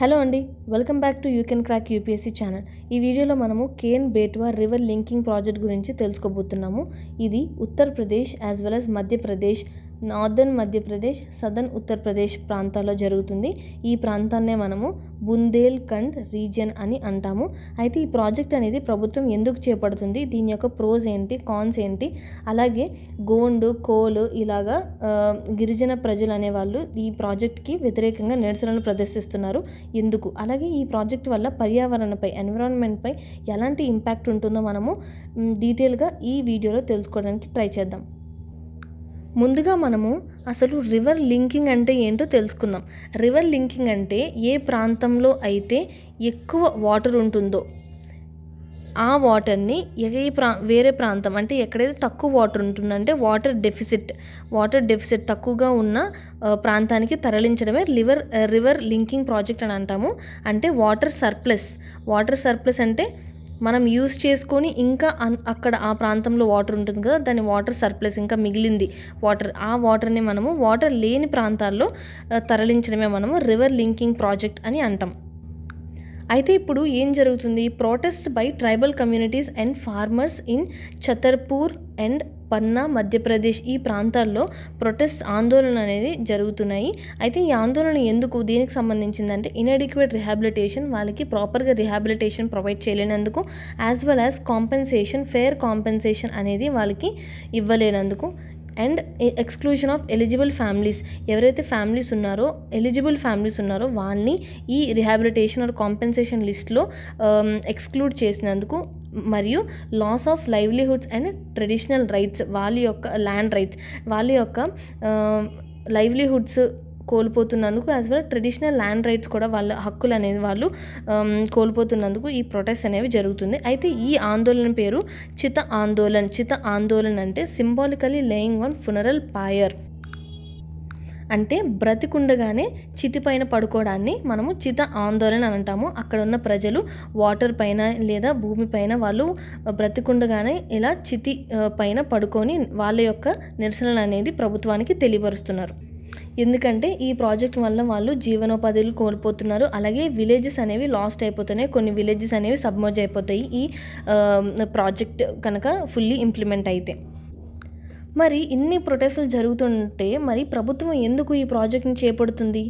Hello అండి, welcome back to you can crack UPSC channel. ఈ వీడియోలో మనము కేన్ బేట్వా రివర్ లింకింగ్ ప్రాజెక్ట్ గురించి తెలుసుకోబోతున్నాము. ఇది Uttar Pradesh as well as Madhya Pradesh, northern Madhya Pradesh, southern Uttar Pradesh ప్రాంతాల్లో జరుగుతుంది. ఈ ప్రాంతాన్నే మనము బుందేల్ఖండ్ రీజియన్ అని అంటాము. అయితే ఈ ప్రాజెక్ట్ అనేది ప్రభుత్వం ఎందుకు చేపడుతుంది, దీని యొక్క ప్రోస్ ఏంటి, కాన్స్ ఏంటి, అలాగే గోండు, కోలు ఇలాగా గిరిజన ప్రజలు అనేవాళ్ళు ఈ ప్రాజెక్ట్కి వ్యతిరేకంగా నిరసనలు ప్రదర్శిస్తున్నారు ఎందుకు, అలాగే ఈ ప్రాజెక్ట్ వల్ల పర్యావరణపై, ఎన్విరాన్మెంట్పై ఎలాంటి ఇంపాక్ట్ ఉంటుందో మనము డీటెయిల్గా ఈ వీడియోలో తెలుసుకోవడానికి ట్రై చేద్దాం. ముందుగా మనము అసలు రివర్ లింకింగ్ అంటే ఏంటో తెలుసుకుందాం. రివర్ లింకింగ్ అంటే ఏ ప్రాంతంలో అయితే ఎక్కువ వాటర్ ఉంటుందో ఆ వాటర్ని వేరే ప్రాంతం, అంటే ఎక్కడైతే తక్కువ వాటర్ ఉంటుందంటే వాటర్ డెఫిసిట్ తక్కువగా ఉన్న ప్రాంతానికి తరలించడమే రివర్ లింకింగ్ ప్రాజెక్ట్ అని అంటాము. అంటే వాటర్ సర్ప్లస్ అంటే మనం యూస్ చేసుకొని ఇంకా అక్కడ ఆ ప్రాంతంలో వాటర్ ఉంటుంది కదా, దాని వాటర్ సర్ప్లస్, ఇంకా మిగిలింది ఆ వాటర్ని మనము వాటర్ లేని ప్రాంతాల్లో తరలించడమే మనము రివర్ లింకింగ్ ప్రాజెక్ట్ అని అంటాం. అయితే ఇప్పుడు ఏం జరుగుతుంది, protest by tribal communities and farmers in Chhatarpur and Panna, Madhya Pradesh ఈ ప్రాంతాల్లో ఆందోళన అనేది జరుగుతున్నాయి. అయితే ఈ ఆందోళన దేనికి సంబంధించిందంటే ఇన్అడిక్వేట్ రిహాబిలిటేషన్, వాళ్ళకి ప్రాపర్గా రిహాబిలిటేషన్ ప్రొవైడ్ చేయలేనందుకు, as well as fair compensation అనేది వాళ్ళకి ఇవ్వలేనందుకు, and exclusion of eligible families, ఎవరైతే ఎలిజిబుల్ ఫ్యామిలీస్ ఉన్నారో వాళ్ళని ఈ రిహాబిలిటేషన్ ఆర్ కాంపెన్సేషన్ లిస్ట్లో ఎక్స్క్లూడ్ చేసినందుకు, మరియు loss of livelihoods and traditional rights, వాళ్ళ యొక్క ల్యాండ్ రైట్స్, వాళ్ళ యొక్క లైవ్లీహుడ్స్ కోల్పోతున్నందుకు, as well traditional land rights కూడా వాళ్ళ హక్కులు అనేది వాళ్ళు కోల్పోతున్నందుకు ఈ ప్రొటెస్ట్ అనేవి జరుగుతుంది. అయితే ఈ ఆందోళన పేరు చిత ఆందోళన్ అంటే సింబాలికలీ లేయింగ్ ఆన్ ఫునరల్ పాయర్, అంటే బ్రతికుండగానే చితి పైన పడుకోవడాన్ని మనము చిత ఆందోళన అని అంటాము. అక్కడ ఉన్న ప్రజలు వాటర్ పైన లేదా భూమి పైన వాళ్ళు బ్రతికుండగానే ఇలా చితి పైన పడుకొని వాళ్ళ యొక్క నిరసనలు అనేది ప్రభుత్వానికి తెలియపరుస్తున్నారు. ఎందుకంటే ఈ ప్రాజెక్ట్ వల్ల వాళ్ళు జీవనోపాధులు కోల్పోతున్నారు, అలాగే విలేజెస్ అనేవి లాస్ట్ అయిపోతున్నాయి, కొన్ని విలేజెస్ అనేవి సబ్మర్జ్ అయిపోతాయి ఈ ప్రాజెక్ట్ కనుక ఫుల్లీ ఇంప్లిమెంట్ అయితే. మరి ఇన్ని ప్రొటెస్టులు జరుగుతుంటే మరి ప్రభుత్వం ఎందుకు ఈ ప్రాజెక్ట్ని చేపడుతుంది,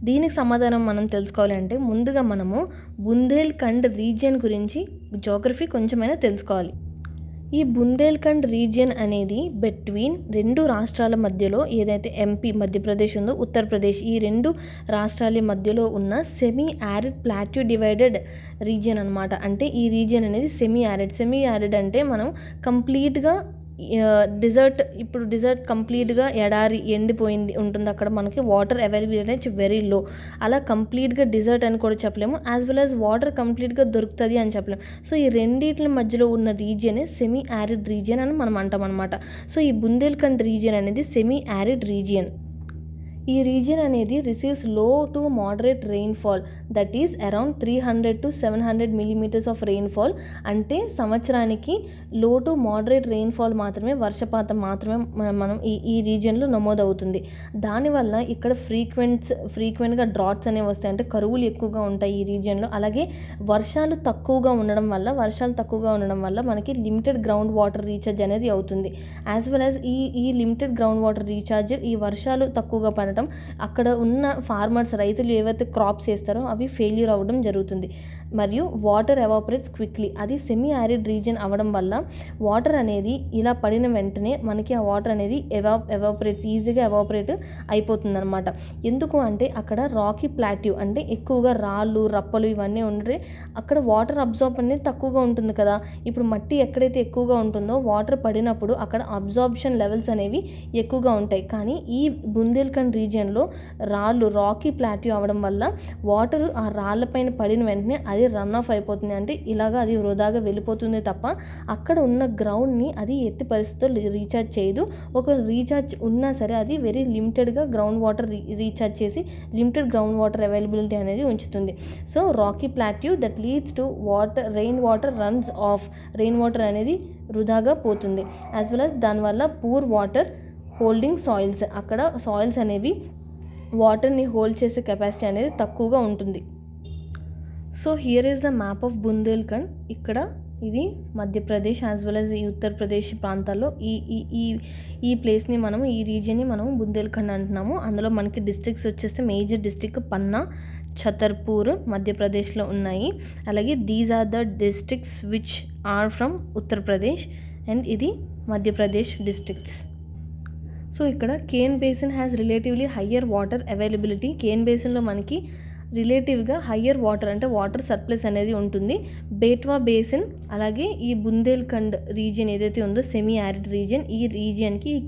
దీనికి సమాధానం మనం తెలుసుకోవాలంటే ముందుగా మనము బుందేల్ఖండ్ రీజియన్ గురించి జోగ్రఫీ కొంచెమైనా తెలుసుకోవాలి. ఈ బుందేల్ఖండ్ రీజియన్ అనేది బిట్వీన్ రెండు రాష్ట్రాల మధ్యలో, ఏదైతే ఎంపీ మధ్యప్రదేశ్ ఉందో ఉత్తరప్రదేశ్, ఈ రెండు రాష్ట్రాల మధ్యలో ఉన్న semi arid plateau divided region అనమాట. అంటే ఈ రీజియన్ అనేది సెమీ యారిడ్ అంటే మనం కంప్లీట్గా డిజర్ట్ కంప్లీట్గా ఎడారి ఎండిపోయింది ఉంటుంది, అక్కడ మనకి వాటర్ అవైలబిలిటీ అనేది వెరీ లో. అలా కంప్లీట్గా డిజర్ట్ అని కూడా చెప్పలేము, యాజ్ వెల్ యాజ్ వాటర్ కంప్లీట్గా దొరుకుతుంది అని చెప్పలేము. సో ఈ రెండింటి మధ్యలో ఉన్న రీజియనే సెమీ యారిడ్ రీజియన్ అని మనం అంటాం అనమాట. సో ఈ బుందేల్ఖండ్ రీజియన్ అనేది సెమీ యారిడ్ రీజియన్. ఈ రీజియన్ అనేది రిసీవ్స్ లో to moderate rainfall, that is around 300 to 700 millimeters of rainfall. అంటే సంవత్సరానికి లో టు మోడరేట్ రెయిన్ఫాల్ మాత్రమే, వర్షపాతం మాత్రమే మనం ఈ రీజియన్లో నమోదవుతుంది. దానివల్ల ఇక్కడ ఫ్రీక్వెంట్గా డ్రాట్స్ అనేవి వస్తాయి, అంటే కరువులు ఎక్కువగా ఉంటాయి ఈ రీజియన్లో. అలాగే వర్షాలు తక్కువగా ఉండడం వల్ల మనకి లిమిటెడ్ గ్రౌండ్ వాటర్ రీఛార్జ్ అనేది అవుతుంది. యాజ్ వెల్ యాజ్ ఈ లిమిటెడ్ గ్రౌండ్ వాటర్ రీఛార్జ్, ఈ వర్షాలు తక్కువగా పడడం, అక్కడ ఉన్న రైతులు ఏవైతే క్రాప్స్ వేస్తారో అవి ఫెయిల్యూర్ అవ్వడం జరుగుతుంది. మరియు వాటర్ ఎవాపరేట్స్ క్విక్లీ, అది సెమీ యారిడ్ రీజియన్ అవ్వడం వల్ల వాటర్ అనేది ఇలా పడిన వెంటనే మనకి ఆ వాటర్ అనేది ఈజీగా ఎవాపరేట్ అయిపోతుంది అనమాట. ఎందుకు అంటే అక్కడ రాకీ ప్లాట్యూ, అంటే ఎక్కువగా రాళ్ళు రప్పలు ఇవన్నీ ఉండే, అక్కడ వాటర్ అబ్జార్బ్ అనేది తక్కువగా ఉంటుంది కదా. ఇప్పుడు మట్టి ఎక్కడైతే ఎక్కువగా ఉంటుందో వాటర్ పడినప్పుడు అక్కడ అబ్జార్ప్షన్ లెవెల్స్ అనేవి ఎక్కువగా ఉంటాయి. కానీ ఈ బుందేల్ఖండ్ రీజియన్లో రాకీ ప్లాట్యూ అవ్వడం వల్ల వాటర్ ఆ రాళ్ళపైన పడిన వెంటనే అది రన్ ఆఫ్ అయిపోతుంది, అంటే ఇలాగా అది వృధాగా వెళ్ళిపోతుంది తప్ప అక్కడ ఉన్న గ్రౌండ్ని అది ఎట్టి పరిస్థితుల్లో రీఛార్జ్ చేయదు. ఒకవేళ రీఛార్జ్ ఉన్నా సరే అది వెరీ లిమిటెడ్గా గ్రౌండ్ వాటర్ రీఛార్జ్ చేసి లిమిటెడ్ గ్రౌండ్ వాటర్ అవైలబిలిటీ అనేది ఉంచుతుంది. So Rocky plateau that leads to rain water runs of, rain water అనేది వృధాగా పోతుంది. యాజ్ వెల్ యాజ్ దానివల్ల పూర్ వాటర్ హోల్డింగ్ సాయిల్స్, అక్కడ సాయిల్స్ అనేవి వాటర్ని హోల్డ్ చేసే కెపాసిటీ అనేది తక్కువగా ఉంటుంది. So here is the map of Bundelkhand. ఇక్కడ ఇది మధ్యప్రదేశ్ యాజ్ వెల్ యాజ్ ఈ ఉత్తరప్రదేశ్ ప్రాంతాల్లో ఈ ఈ ఈ ఈ ప్లేస్ని మనము, ఈ రీజియన్ని మనము బుందేల్ఖండ్ అంటున్నాము. అందులో మనకి డిస్ట్రిక్ట్స్ వచ్చేస్తే మేజర్ డిస్ట్రిక్ట్ పన్నా, ఛతర్పూర్ మధ్యప్రదేశ్లో ఉన్నాయి. అలాగే these are the districts which are from Uttar Pradesh and ఇది మధ్యప్రదేశ్ డిస్ట్రిక్ట్స్. సో ఇక్కడ Ken basin has relatively higher water availability. Ken బేసిన్లో మనకి రిలేటివ్గా హయ్యర్ వాటర్ అంటే వాటర్ సర్ప్లస్ అనేది ఉంటుంది. బేట్వా బేసిన్ అలాగే ఈ బుందేల్ఖండ్ రీజియన్ ఏదైతే ఉందో సెమీ యారిడ్ రీజియన్, ఈ రీజియన్కి ఈ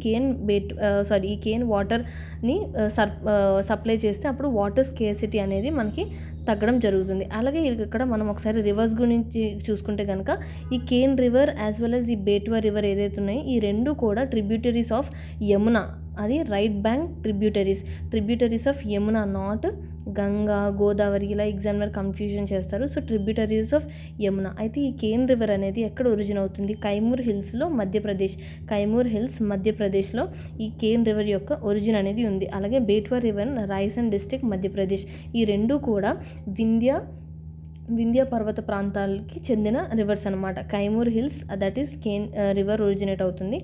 కేన్ వాటర్ని సప్లై చేస్తే అప్పుడు వాటర్ స్కేర్సిటీ అనేది మనకి తగ్గడం జరుగుతుంది. అలాగే ఇక్కడ మనం ఒకసారి రివర్స్ గురించి చూసుకుంటే కనుక ఈ Ken river as well as ఈ బేట్వా రివర్ ఏదైతే ఉన్నాయో ఈ రెండు కూడా ట్రిబ్యూటరీస్ ఆఫ్ యమునా. అది right bank tributaries of Yamuna, not Ganga, Godavari. ఇలా ఎగ్జామినర్ కన్ఫ్యూజన్ చేస్తారు. So tributaries of Yamuna. అయితే ఈ కేన్ రివర్ అనేది ఎక్కడ ఒరిజిన్ అవుతుంది? కైమూర్ హిల్స్లో మధ్యప్రదేశ్లో ఈ కేన్ రివర్ యొక్క ఒరిజిన్ అనేది ఉంది. అలాగే బేట్వా రివర్ రాయ్సేన్ డిస్ట్రిక్ట్ మధ్యప్రదేశ్. ఈ రెండు కూడా వింధ్య పర్వత ప్రాంతాలకి చెందిన రివర్స్ అనమాట. Kaimur hills that is Ken river originate అవుతుంది.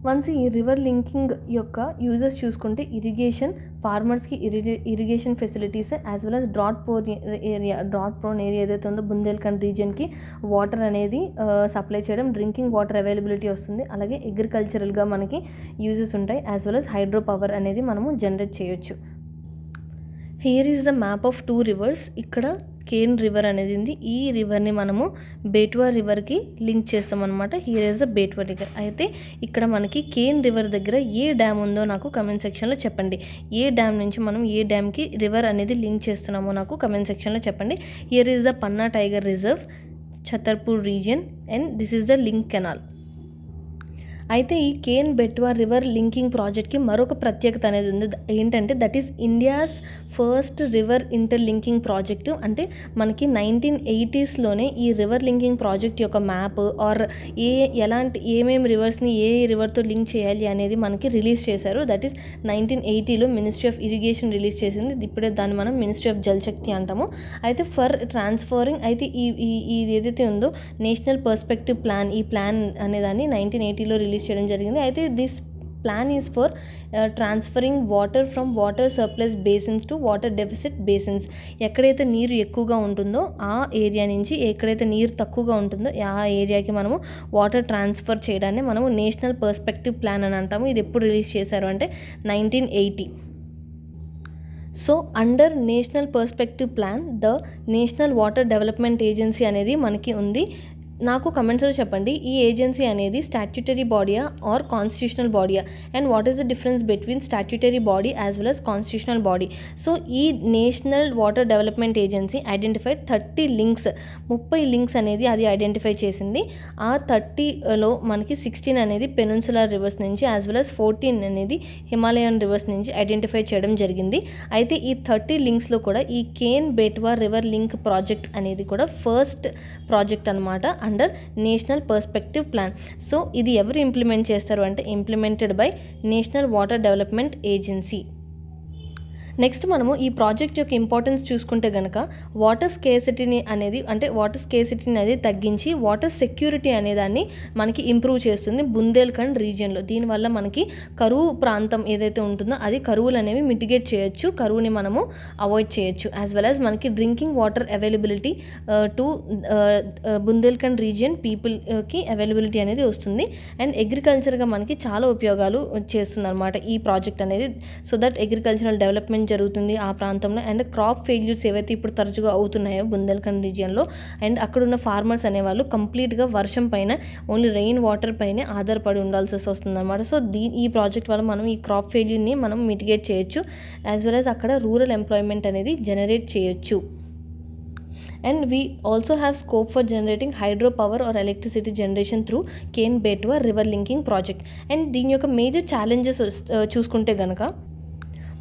వన్స్ ఈ రివర్ లింకింగ్ యొక్క యూజెస్ చూసుకుంటే ఫార్మర్స్కి irrigation facilities as well as drought prone area ఏదైతే ఉందో బుందేల్ఖండ్ రీజియన్కి వాటర్ అనేది సప్లై చేయడం, డ్రింకింగ్ వాటర్ అవైలబిలిటీ వస్తుంది. అలాగే అగ్రికల్చరల్గా మనకి యూజెస్ ఉంటాయి. As well as hydro power అనేది మనము జనరేట్ చేయొచ్చు. Here is the map of 2 reverse. ఇక్కడ కేన్ రివర్ అనేది ఉంది. ఈ రివర్ని మనము బేట్వా రివర్కి లింక్ చేస్తాం అనమాట. Here is the Betwa river. అయితే ఇక్కడ మనకి కేన్ రివర్ దగ్గర ఏ డ్యామ్ ఉందో నాకు కమెంట్ సెక్షన్లో చెప్పండి. ఏ డ్యామ్ నుంచి మనం ఏ డ్యామ్కి రివర్ అనేది లింక్ చేస్తున్నామో నాకు కమెంట్ సెక్షన్లో చెప్పండి. Here is the Panna tiger reserve, Chhatarpur region and this is the link canal. అయితే ఈ కేన్ బెట్వా రివర్ లింకింగ్ ప్రాజెక్ట్కి మరొక ప్రత్యేకత అనేది ఉంది. ఏంటంటే that is India's first river inter linking project. అంటే మనకి 1980sలోనే ఈ రివర్ లింకింగ్ ప్రాజెక్ట్ యొక్క మ్యాప్ ఆర్ ఏమేమి రివర్స్ని ఏ రివర్తో లింక్ చేయాలి అనేది మనకి రిలీజ్ చేశారు. దట్ ఈస్ 1980లో మినిస్ట్రీ ఆఫ్ ఇరిగేషన్ రిలీజ్ చేసింది. ఇప్పుడే దాన్ని మనం మినిస్ట్రీ ఆఫ్ జలశక్తి అంటాము. అయితే ఫర్ ట్రాన్స్ఫరింగ్ అయితే ఇది ఏదైతే ఉందో నేషనల్ పర్స్పెక్టివ్ ప్లాన్, ఈ ప్లాన్ అనేదాన్ని 1980లో రిలీజ్ చేయడం జరిగింది. అయితే this plan is for transferring water from water surplus basins to water deficit basins. ఎక్కడైతే నీరు ఎక్కువగా ఉంటుందో ఆ ఏరియా నుంచి ఎక్కడైతే నీరు తక్కువగా ఉంటుందో ఆ ఏరియాకి మనము వాటర్ ట్రాన్స్ఫర్ చేయడాన్ని మనము నేషనల్ పర్స్పెక్టివ్ ప్లాన్ అని అంటాము. ఇది ఎప్పుడు రిలీజ్ చేశారు అంటే 1980. So under national perspective plan the national water development agency అనేది మనకి ఉంది. నాకు కమెంట్స్లో చెప్పండి, ఈ ఏజెన్సీ అనేది స్టాట్యూటరీ బాడీయా ఆర్ కాన్స్టిట్యూషనల్ బాడీయా, and what is the difference between statutory body as well as constitutional body. So ఈ national water development agency identified 30 links అనేది అది ఐడెంటిఫై చేసింది. ఆ 30లో మనకి 16 అనేది పెనిన్సులర్ రివర్స్ నుంచి యాజ్ వెల్ as 14 అనేది హిమాలయన్ రివర్స్ నుంచి ఐడెంటిఫై చేయడం జరిగింది. అయితే ఈ 30 లింక్స్లో కూడా ఈ కేన్ బేట్వా రివర్ లింక్ ప్రాజెక్ట్ అనేది కూడా ఫస్ట్ ప్రాజెక్ట్ అనమాట under national perspective plan. So ఇది ఎవరు ఇంప్లిమెంట్ చేస్తారు అంటే implemented by national water development agency. Next మనము ఈ ప్రాజెక్ట్ యొక్క ఇంపార్టెన్స్ చూసుకుంటే కనుక వాటర్ స్కేర్సిటీని అనేది తగ్గించి వాటర్ సెక్యూరిటీ అనేదాన్ని మనకి ఇంప్రూవ్ చేస్తుంది బుందేల్ఖండ్ రీజియన్లో. దీనివల్ల మనకి కరువు ప్రాంతం ఏదైతే ఉంటుందో అది కరువులు అనేవి మిటిగేట్ చేయొచ్చు, కరువుని మనము అవాయిడ్ చేయొచ్చు. యాజ్ వెల్ యాజ్ మనకి drinking water availability to Bundelkhand region పీపుల్కి అవైలబిలిటీ అనేది వస్తుంది. అండ్ అగ్రికల్చర్గా మనకి చాలా ఉపయోగాలు చేస్తుంది అనమాట ఈ ప్రాజెక్ట్ అనేది. సో దట్ అగ్రికల్చరల్ డెవలప్మెంట్ జరుగుతుంది ఆ ప్రాంతంలో. అండ్ క్రాప్ ఫెయిల్యూర్స్ ఏవైతే ఇప్పుడు తరచుగా అవుతున్నాయో బుందేల్ఖండ్ రీజియన్లో, అండ్ అక్కడున్న ఫార్మర్స్ అనేవాళ్ళు కంప్లీట్గా వర్షం పైన ఓన్లీ రెయిన్ వాటర్ పైనే ఆధారపడి ఉండాల్సి వస్తుంది అనమాట. సో ఈ ప్రాజెక్ట్ వల్ల మనం ఈ క్రాప్ ఫెయిల్యూర్ని మనం మిటిగేట్ చేయొచ్చు. యాజ్ వెల్ యాజ్ అక్కడ రూరల్ ఎంప్లాయ్మెంట్ అనేది జనరేట్ చేయొచ్చు. And we also have scope for generating hydropower or electricity generation through Ken Betwa river linking project. And దీని యొక్క మేజర్ ఛాలెంజెస్ చూసుకుంటే గనక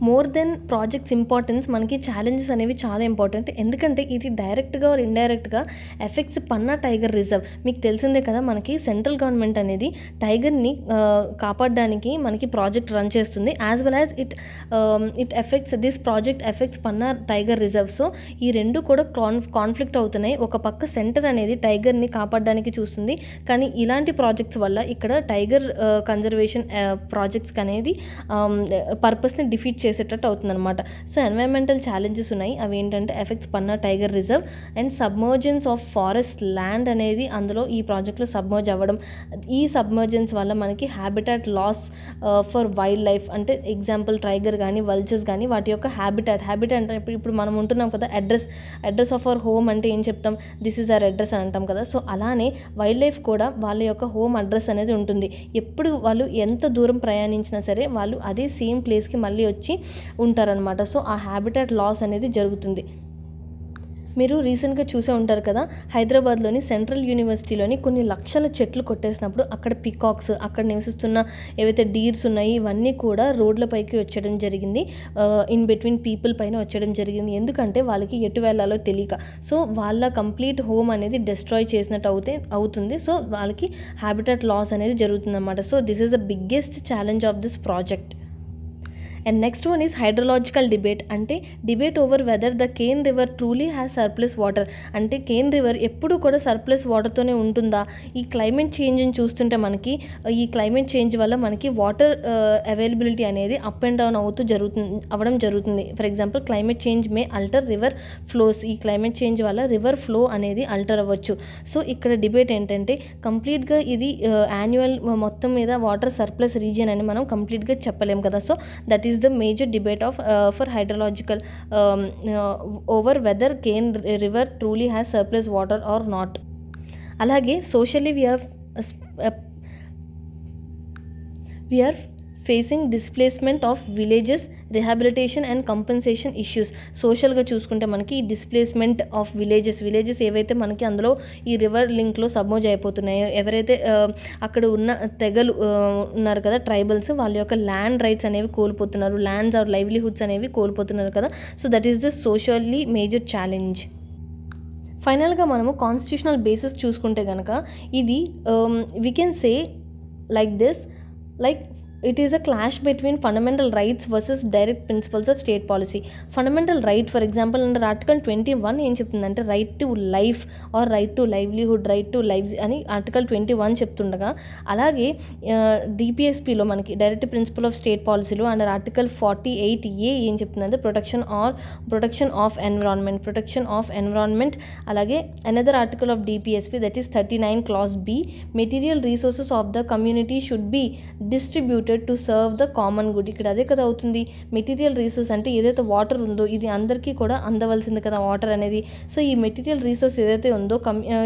మోర్ దెన్ ప్రాజెక్ట్స్ ఇంపార్టెన్స్ మనకి challenges అనేవి చాలా ఇంపార్టెంట్. ఎందుకంటే ఇది డైరెక్ట్గా ఆర్ ఇండైరెక్ట్గా ఎఫెక్ట్స్ పన్నా టైగర్ రిజర్వ్. మీకు తెలిసిందే కదా, మనకి సెంట్రల్ గవర్నమెంట్ అనేది టైగర్ని కాపాడడానికి మనకి ప్రాజెక్ట్ రన్ చేస్తుంది. As well as it effects this project effects Panna tiger reserve. So ఈ రెండు కూడా కాన్ఫ్లిక్ట్ అవుతున్నాయి. ఒక పక్క సెంటర్ అనేది టైగర్ని కాపాడడానికి చూస్తుంది, కానీ ఇలాంటి ప్రాజెక్ట్స్ వల్ల ఇక్కడ టైగర్ కన్జర్వేషన్ ప్రాజెక్ట్స్కి అనేది పర్పస్ని డిఫీట్ చేసేటట్టు అవుతుందన్నమాట. సో ఎన్వైరన్మెంటల్ ఛాలెంజెస్ ఉన్నాయి. అవి ఏంటంటే effects Panna tiger reserve and submergence of forest land అనేది అందులో ఈ ప్రాజెక్ట్లో సబ్మర్జ్ అవ్వడం. ఈ సబ్మర్జెన్స్ వల్ల మనకి habitat loss for wildlife, అంటే ఎగ్జాంపుల్ టైగర్ కానీ వల్చర్స్ కానీ వాటి యొక్క హ్యాబిటాట్ అంటే ఇప్పుడు మనం ఉంటున్నాం కదా, అడ్రస్ ఆఫ్ అవర్ హోమ్ అంటే ఏం చెప్తాం, దిస్ ఈజ్ అవర్ అడ్రస్ అని అంటాం కదా. సో అలానే వైల్డ్ లైఫ్ కూడా వాళ్ళ యొక్క హోమ్ అడ్రస్ అనేది ఉంటుంది. ఎప్పుడు వాళ్ళు ఎంత దూరం ప్రయాణించినా సరే వాళ్ళు అదే సేమ్ ప్లేస్కి మళ్ళీ వచ్చి ఉంటారనమాట. సో ఆ హ్యాబిటాట్ లాస్ అనేది జరుగుతుంది. మీరు రీసెంట్గా చూసే ఉంటారు కదా, హైదరాబాద్లోని సెంట్రల్ యూనివర్సిటీలోని కొన్ని లక్షల చెట్లు కొట్టేసినప్పుడు అక్కడ పికాక్స్, అక్కడ నివసిస్తున్న ఏవైతే డీర్స్ ఉన్నాయి ఇవన్నీ కూడా రోడ్లపైకి వచ్చేయడం జరిగింది, ఇన్ బిట్వీన్ పీపుల్ పైన వచ్చేయడం జరిగింది. ఎందుకంటే వాళ్ళకి ఎటు వెళ్ళాలో తెలియక. సో వాళ్ళ కంప్లీట్ హోమ్ అనేది డిస్ట్రాయ్ చేసినట్టు అవుతుంది. సో వాళ్ళకి హ్యాబిటాట్ లాస్ అనేది జరుగుతుందన్నమాట. So this is the biggest challenge of this project. And next one is hydrological debate. అంటే debate over whether the Ken river truly has surplus water. అంటే Ken river ఎప్పుడు కూడా సర్ప్లస్ వాటర్తోనే ఉంటుందా? ఈ క్లైమేట్ చేంజ్ని చూస్తుంటే మనకి ఈ క్లైమేట్ చేంజ్ వల్ల మనకి వాటర్ అవైలబిలిటీ అనేది అప్ అండ్ డౌన్ అవ్వడం జరుగుతుంది. For example climate change May Ultra river flows. ఈ క్లైమేట్ చేంజ్ వల్ల రివర్ ఫ్లో అనేది అల్టర్ అవ్వచ్చు. సో ఇక్కడ డిబేట్ ఏంటంటే కంప్లీట్గా ఇది యాన్యువల్ మొత్తం మీద వాటర్ సర్ప్లస్ రీజియన్ అని మనం కంప్లీట్గా చెప్పలేం కదా. So that is the major debate of for hydrological over whether Kane river truly has surplus water or not. Alage socially we are facing displacement of villages, rehabilitation and compensation issues. సోషల్గా చూసుకుంటే మనకి ఈ displacement of villages ఏవైతే మనకి అందులో ఈ river లింక్లో submerge అయిపోతున్నాయో, ఎవరైతే అక్కడ ఉన్న తెగలు ఉన్నారు కదా ట్రైబల్స్, వాళ్ళ యొక్క ల్యాండ్ రైట్స్ అనేవి కోల్పోతున్నారు, ల్యాండ్స్ ఆర్ లైవ్లీహుడ్స్ అనేవి కోల్పోతున్నారు కదా. So that is the socially major challenge. ఫైనల్గా మనము కాన్స్టిట్యూషనల్ బేసిస్ చూసుకుంటే కనుక ఇది we can say like this, like it is a clash between fundamental rights versus direct principles of state policy. Fundamental right, for example, under Article 21 ఏం చెప్తుందంటే right to life or right to livelihood, right to lives అని Article 21 చెప్తుండగా, అలాగే డిపిఎస్పిలో మనకి direct principle of state పాలసీలో under Article 48A ఏం చెప్తుందంటే ప్రొటెక్షన్ ఆఫ్ ఎన్విరాన్మెంట్. అలాగే another article of DPSP that is 39 Clause B, material resources of the community should be distributed to serve the common good. ఇక్కడ అదే కదా అవుతుంది, material resource అంటే ఏదైతే వాటర్ ఉందో ఇది అందరికీ కూడా అందవలసింది కదా వాటర్ అనేది. సో ఈ మెటీరియల్ రీసోర్స్ ఏదైతే ఉందో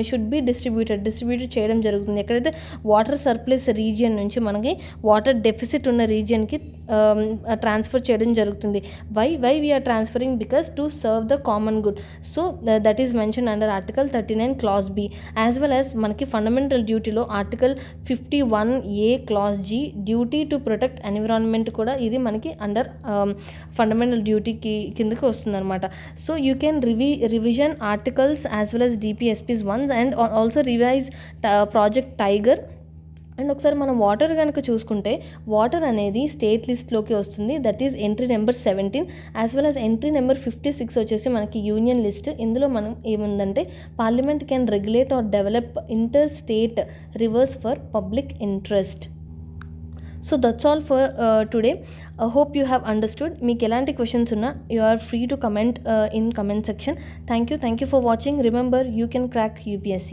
షుడ్ బి డిస్ట్రిబ్యూట్ చేయడం జరుగుతుంది. ఎక్కడైతే వాటర్ సర్ప్లస్ రీజియన్ నుంచి మనకి వాటర్ డెఫిసిట్ ఉన్న రీజియన్కి ట్రాన్స్ఫర్ చేయడం జరుగుతుంది. Why we're transferring? Because to serve the common good. So that is mention under Article 39 Clause B. As well as మనకి ఫండమెంటల్ డ్యూటీలో Article 51A Clause G, duty to protect environment కూడా ఇది మనకి under fundamental డ్యూటీకి కిందకి వస్తుంది అనమాట. So you can revision articles as well as DPSPs once and also revise project tiger. And ఒకసారి మనం వాటర్ కనుక చూసుకుంటే వాటర్ అనేది స్టేట్ లిస్ట్లోకి వస్తుంది, that is entry number 17. As well as entry number 56 వచ్చేసి మనకి యూనియన్ లిస్ట్. ఇందులో మనం ఏముందంటే parliament can regulate or develop interstate rivers for public interest. So that's all for today. I hope you have understood. మీకు ఎలాంటి questions ఉన్నా you are free to comment in comment section. Thank you for watching. Remember, you can crack UPSC.